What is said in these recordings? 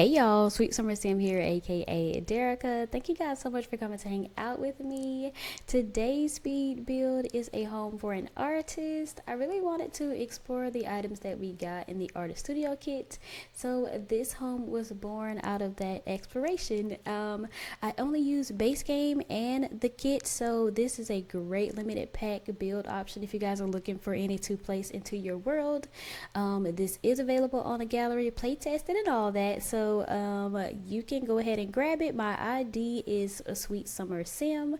Hey y'all, Sweet Summer Sim here, aka Derica. Thank you guys so much for coming to hang out with me. Today's speed build is a home for an artist. I really wanted to explore the items that we got in the artist studio kit, so this home was born out of that exploration. I only use base game and the kit, so this is a great limited pack build option if you guys are looking for any to place into your world. This is available on the gallery, play tested and all that, so you can go ahead and grab it. My ID is a Sweet Summer Sim.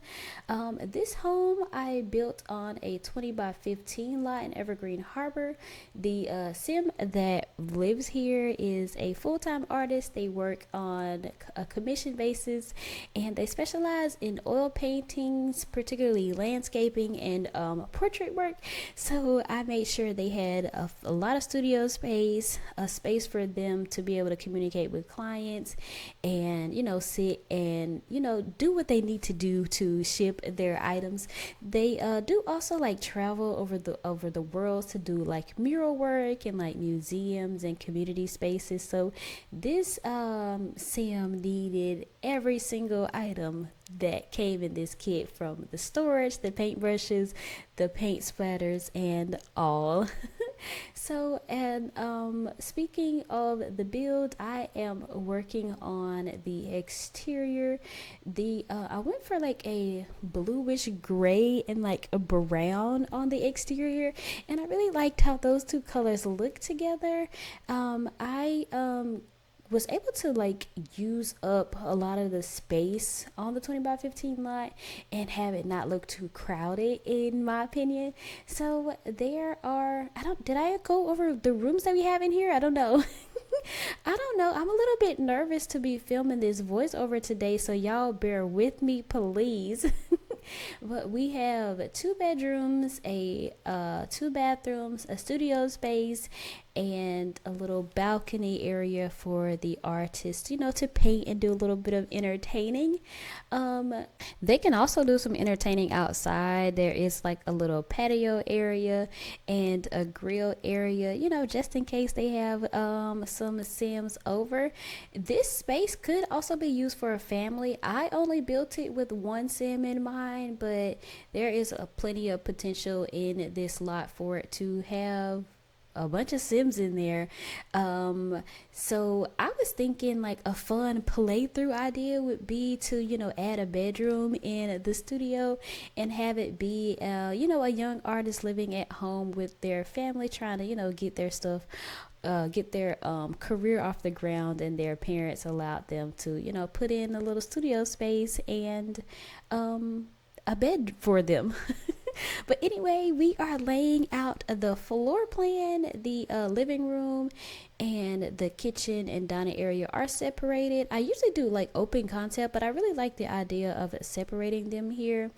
This home I built on a 20 by 15 lot in Evergreen Harbor. The sim that lives here is a full-time artist. They work on a commission basis and they specialize in oil paintings, particularly landscaping and portrait work. So I made sure they had a lot of studio space, a space for them to be able to communicate with clients and, sit and, do what they need to do to ship their items. They do also like travel over the world to do like mural work and like museums and community spaces. So this sim needed every single item that came in this kit, from the storage, the paintbrushes, the paint splatters, and all. So, and speaking of the build, I am working on the exterior. The I went for like a bluish gray and like a brown on the exterior, and I really liked how those two colors look together. I was able to like use up a lot of the space on the 20 by 15 lot and have it not look too crowded, in my opinion. So there are, I don't, did I go over the rooms that we have in here? I don't know. I don't know. I'm a little bit nervous to be filming this voiceover today, so y'all bear with me, please. But we have two bedrooms, a two bathrooms, a studio space, and a little balcony area for the artist, to paint and do a little bit of entertaining. They can also do some entertaining outside. There is like a little patio area and a grill area, just in case they have some Sims over. This space could also be used for a family. I only built it with one Sim in mind, but there is plenty of potential in this lot for it to have a bunch of Sims in there. So I was thinking like a fun playthrough idea would be to, add a bedroom in the studio and have it be, a young artist living at home with their family trying to, get their stuff, get their career off the ground, and their parents allowed them to, put in a little studio space and a bed for them. But anyway, we are laying out the floor plan. The living room and the kitchen and dining area are separated. I usually do like open concept, but I really like the idea of separating them here.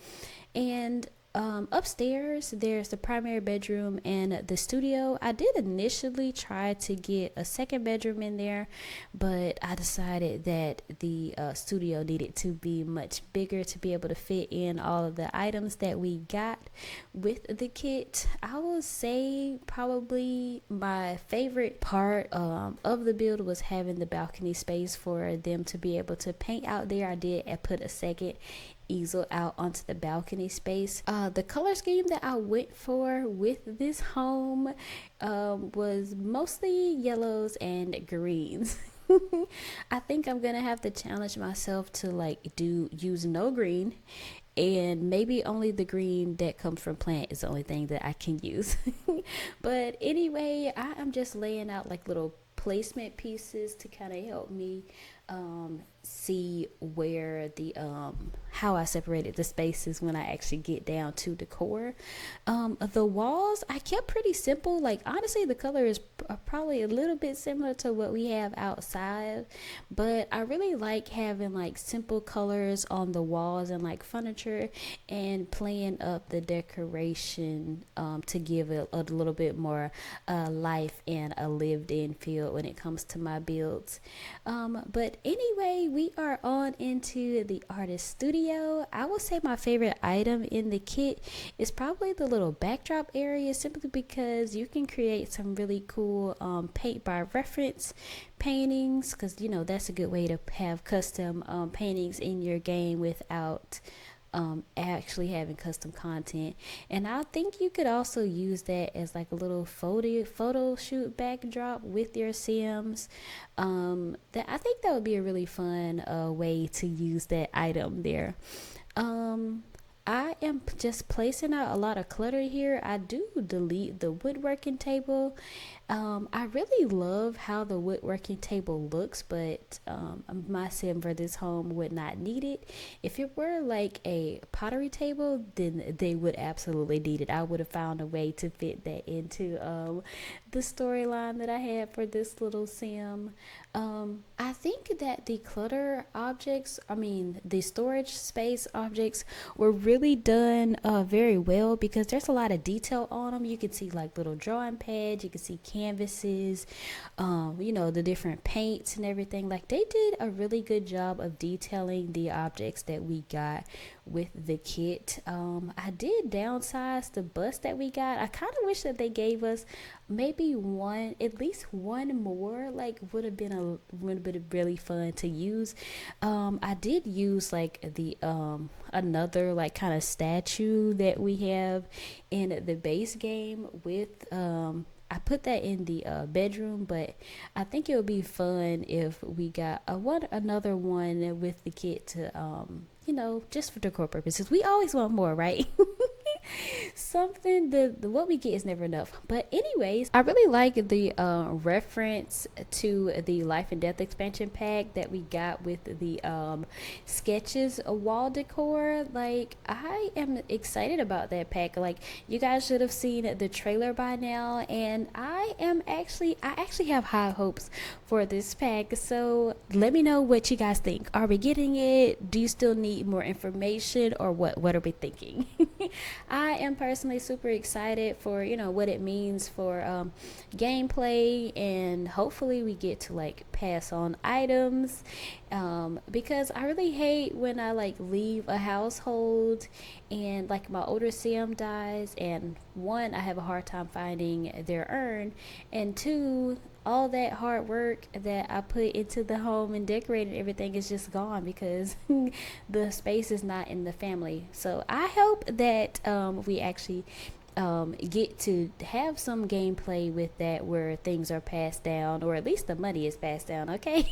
And upstairs, there's the primary bedroom and the studio. I did initially try to get a second bedroom in there, but I decided that the studio needed to be much bigger to be able to fit in all of the items that we got with the kit. I will say probably my favorite part of the build was having the balcony space for them to be able to paint out there. I did put a second easel out onto the balcony space. The color scheme that I went for with this home was mostly yellows and greens. I think I'm gonna have to challenge myself to like use no green, and maybe only the green that comes from plant is the only thing that I can use. But anyway, I am just laying out like little placement pieces to kind of help me see where the how I separated the spaces when I actually get down to decor. The walls I kept pretty simple. Like honestly, the color is probably a little bit similar to what we have outside, but I really like having like simple colors on the walls and like furniture, and playing up the decoration to give it a little bit more life and a lived in feel when it comes to my builds. But But anyway, we are on into the artist studio. I will say my favorite item in the kit is probably the little backdrop area, simply because you can create some really cool paint by reference paintings, because you know that's a good way to have custom paintings in your game without actually having custom content. And I think you could also use that as like a little photo shoot backdrop with your sims. That I think that would be a really fun way to use that item there. um I am just placing out a lot of clutter here. I do delete the woodworking table. I really love how the woodworking table looks, but my sim for this home would not need it. If it were like a pottery table, then they would absolutely need it. I would have found a way to fit that into the storyline that I had for this little sim. I think that the clutter objects, I mean, the storage space objects, were really done very well, because there's a lot of detail on them. You can see like little drawing pads, you can see canvases, you know, the different paints and everything. Like, they did a really good job of detailing the objects that we got with the kit. I did downsize the bus that we got. I kind of wish that they gave us maybe one, at least one more. Like, would have been really fun to use. I did use like the another like kind of statue that we have in the base game with I put that in the bedroom, but I think it would be fun if we got another one with the kit to you know, just for decor purposes. We always want more, right? Something the what we get is never enough. But anyways, I really like the reference to the life and death expansion pack that we got with the sketches wall decor. Like, I am excited about that pack. Like, you guys should have seen the trailer by now, and I actually have high hopes for this pack. So let me know what you guys think. Are we getting it? Do you still need more information, or what are we thinking? I am personally super excited for, you know, what it means for gameplay, and hopefully we get to like pass on items, because I really hate when I like leave a household and like my older sim dies, and one, I have a hard time finding their urn, and two, all that hard work that I put into the home and decorating everything is just gone because the space is not in the family. So I hope that we actually get to have some gameplay with that, where things are passed down, or at least the money is passed down. Okay.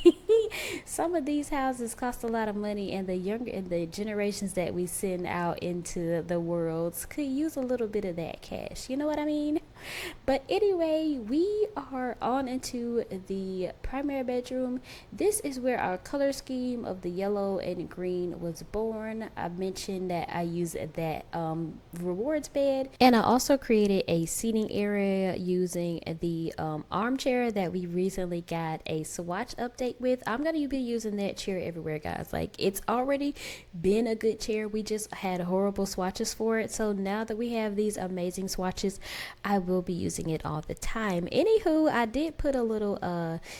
Some of these houses cost a lot of money, and the generations that we send out into the worlds could use a little bit of that cash, you know what I mean? But anyway, we are on into the primary bedroom. This is where our color scheme of the yellow and green was born. I mentioned that I used that rewards bed, and I also created a seating area using the armchair that we recently got a swatch update with. I'm gonna be using that chair everywhere, guys. Like, it's already been a good chair, we just had horrible swatches for it. So now that we have these amazing swatches, I will be using it all the time. Anywho, I did put a little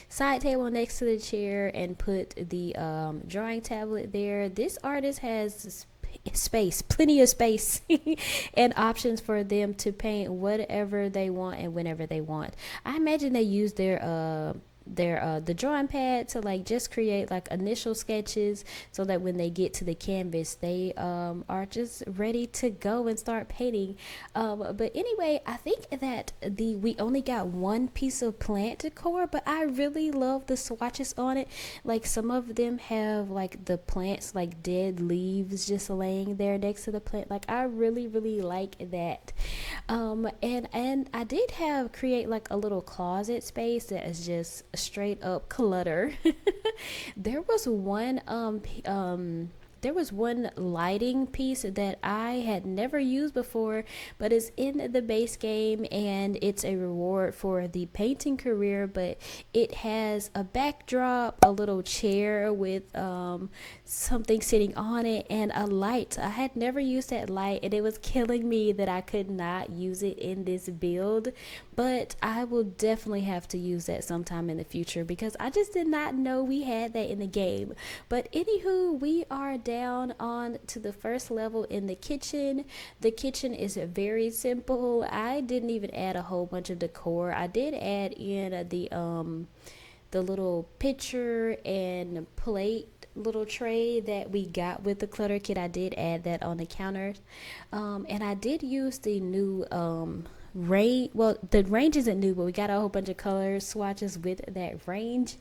side table next to the chair and put the drawing tablet there. This artist has space, plenty of space, and options for them to paint whatever they want and whenever they want. I imagine they use their the drawing pad to like just create like initial sketches, so that when they get to the canvas, they are just ready to go and start painting. But anyway, I think that we only got one piece of plant decor, but I really love the swatches on it. Like, some of them have like the plants, like dead leaves just laying there next to the plant. Like, I really like that. And I did create like a little closet space that is just straight up clutter. There was one there was one lighting piece that I had never used before, but it's in the base game and it's a reward for the painting career. But it has a backdrop, a little chair with something sitting on it, and a light. I had never used that light, and it was killing me that I could not use it in this build. But I will definitely have to use that sometime in the future because I just did not know we had that in the game. But anywho, we are down on to the first level in the kitchen. The kitchen is very simple. I didn't even add a whole bunch of decor. I did add in the little pitcher and plate little tray that we got with the clutter kit. I did add that on the counter, and I did use the new range. Well, the range isn't new, but we got a whole bunch of color swatches with that range.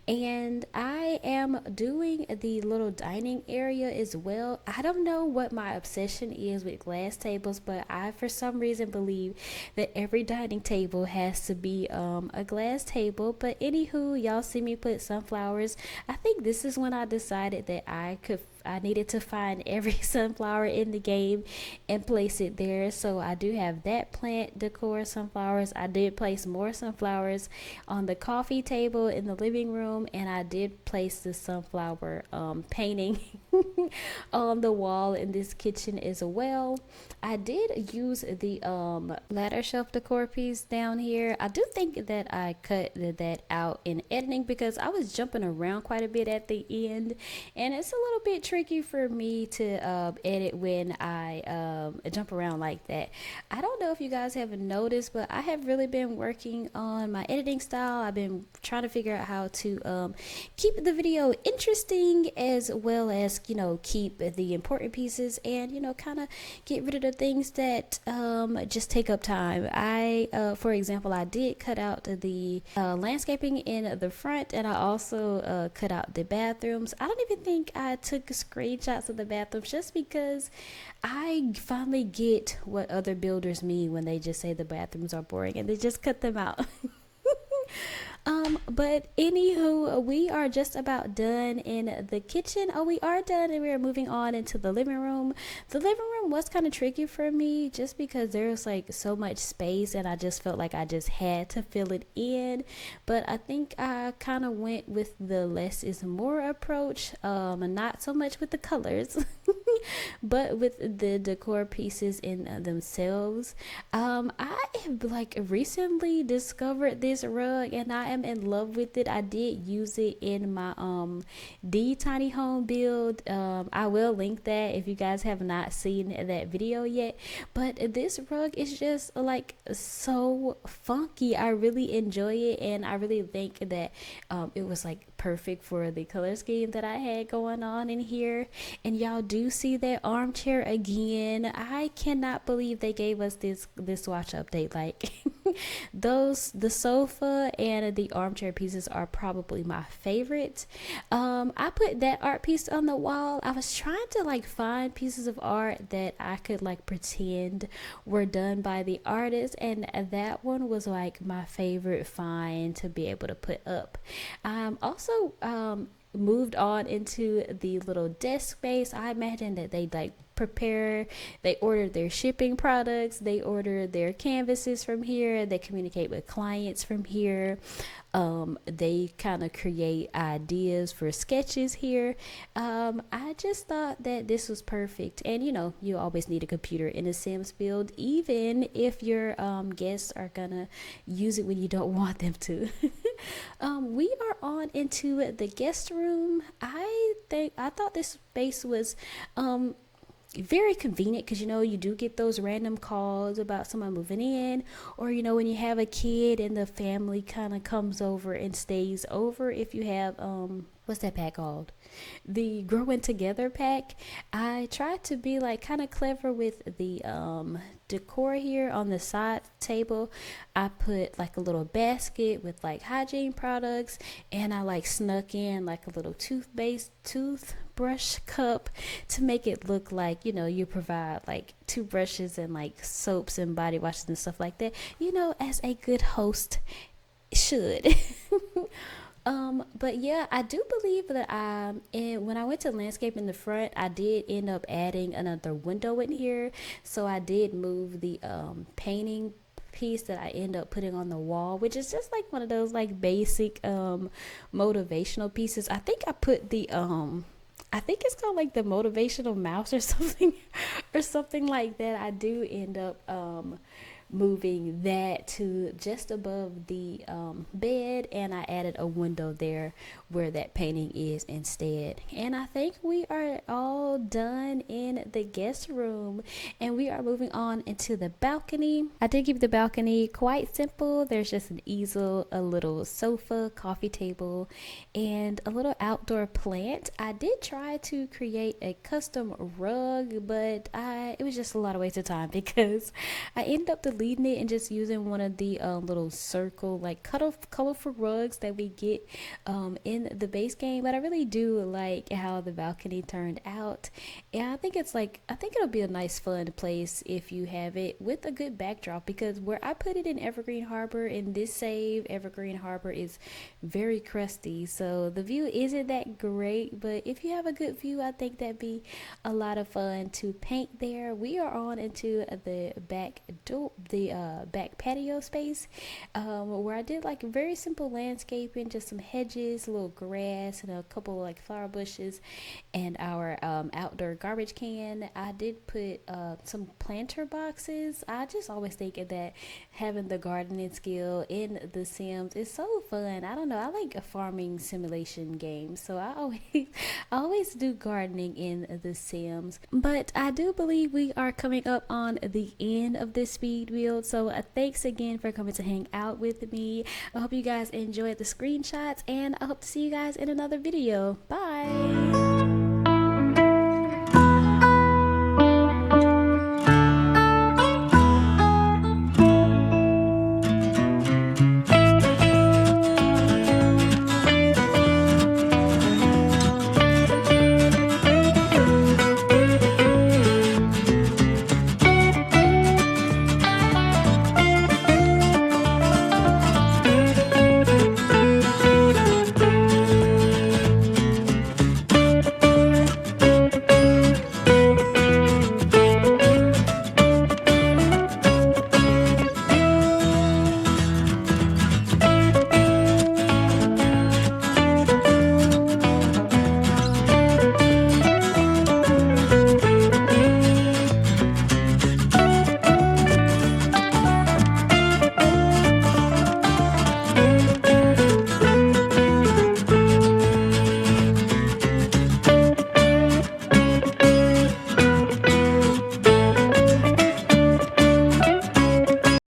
And I am doing the little dining area as well. I don't know what my obsession is with glass tables, but I for some reason believe that every dining table has to be a glass table. But anywho, y'all see me put sunflowers. I think this is when I decided that I needed to find every sunflower in the game and place it there. So I do have that plant decor sunflowers. I did place more sunflowers on the coffee table in the living room, and I did place the sunflower painting on the wall in this kitchen as well. I did use the ladder shelf decor piece down here. I do think that I cut that out in editing because I was jumping around quite a bit at the end, and it's a little bit tricky for me to edit when I jump around like that. I don't know if you guys have noticed, but I have really been working on my editing style. I've been trying to figure out how to keep the video interesting, as well as, you know, keep the important pieces and, you know, kind of get rid of the things that just take up time. For example, I did cut out the landscaping in the front, and I also cut out the bathrooms. I don't even think I took screenshots of the bathrooms, just because I finally get what other builders mean when they just say the bathrooms are boring and they just cut them out. But anywho, we are just about done in the kitchen. Oh, we are done, and we are moving on into the living room. The living room was kind of tricky for me just because there's like so much space, and I just felt like I just had to fill it in. But I think I kind of went with the less is more approach, not so much with the colors but with the decor pieces in themselves. I have like recently discovered this rug, and I am in love with it. I did use it in my D tiny home build. I will link that if you guys have not seen that video yet. But this rug is just like so funky. I really enjoy it, and I really think that it was like perfect for the color scheme that I had going on in here. And y'all do see that armchair again. I cannot believe they gave us this watch update. Like the sofa and the armchair pieces are probably my favorite. I put that art piece on the wall. I was trying to like find pieces of art that I could like pretend were done by the artist, and that one was like my favorite find to be able to put up. Also moved on into the little desk space. I imagine that they like they order their shipping products, they order their canvases from here, they communicate with clients from here, they kind of create ideas for sketches here. I just thought that this was perfect. And you know, you always need a computer in a Sims build, even if your guests are gonna use it when you don't want them to. We are on into the guest room. I thought this space was very convenient, because you know, you do get those random calls about someone moving in, or you know, when you have a kid and the family kind of comes over and stays over. If you have what's that pack called, the growing together pack. I tried to be like kind of clever with the decor here on the side table. I put like a little basket with like hygiene products, and I like snuck in like a little toothbrush cup to make it look like, you know, you provide like toothbrushes and like soaps and body washes and stuff like that, you know, as a good host should. But yeah, I do believe that and when I went to landscape in the front, I did end up adding another window in here. So I did move the painting piece that I end up putting on the wall, which is just like one of those like basic motivational pieces. I think I put the I think it's called like the motivational mouse or something or something like that. I do end up moving that to just above the bed, and I added a window there where that painting is instead. And I think we are all done in the guest room, and we are moving on into the balcony. I did keep the balcony quite simple. There's just an easel, a little sofa, coffee table, and a little outdoor plant. I did try to create a custom rug, but it was just a lot of waste of time because I ended up deleting it and just using one of the little circle like colorful rugs that we get in the base game. But I really do like how the balcony turned out, and I think it'll be a nice fun place if you have it with a good backdrop, because where I put it in Evergreen Harbor in this save, Evergreen Harbor is very crusty, so the view isn't that great. But if you have a good view, I think that'd be a lot of fun to paint there. We are on into the back patio space, where I did like very simple landscaping, just some hedges, a little grass, and a couple of like flower bushes, and our outdoor garbage can. I did put some planter boxes. I just always think that having the gardening skill in The Sims is so fun. I don't know. I like a farming simulation game, so I always do gardening in The Sims. But I do believe we are coming up on the end of this speed build, so thanks again for coming to hang out with me. I hope you guys enjoyed the screenshots, and I hope to see you guys in another video. Bye.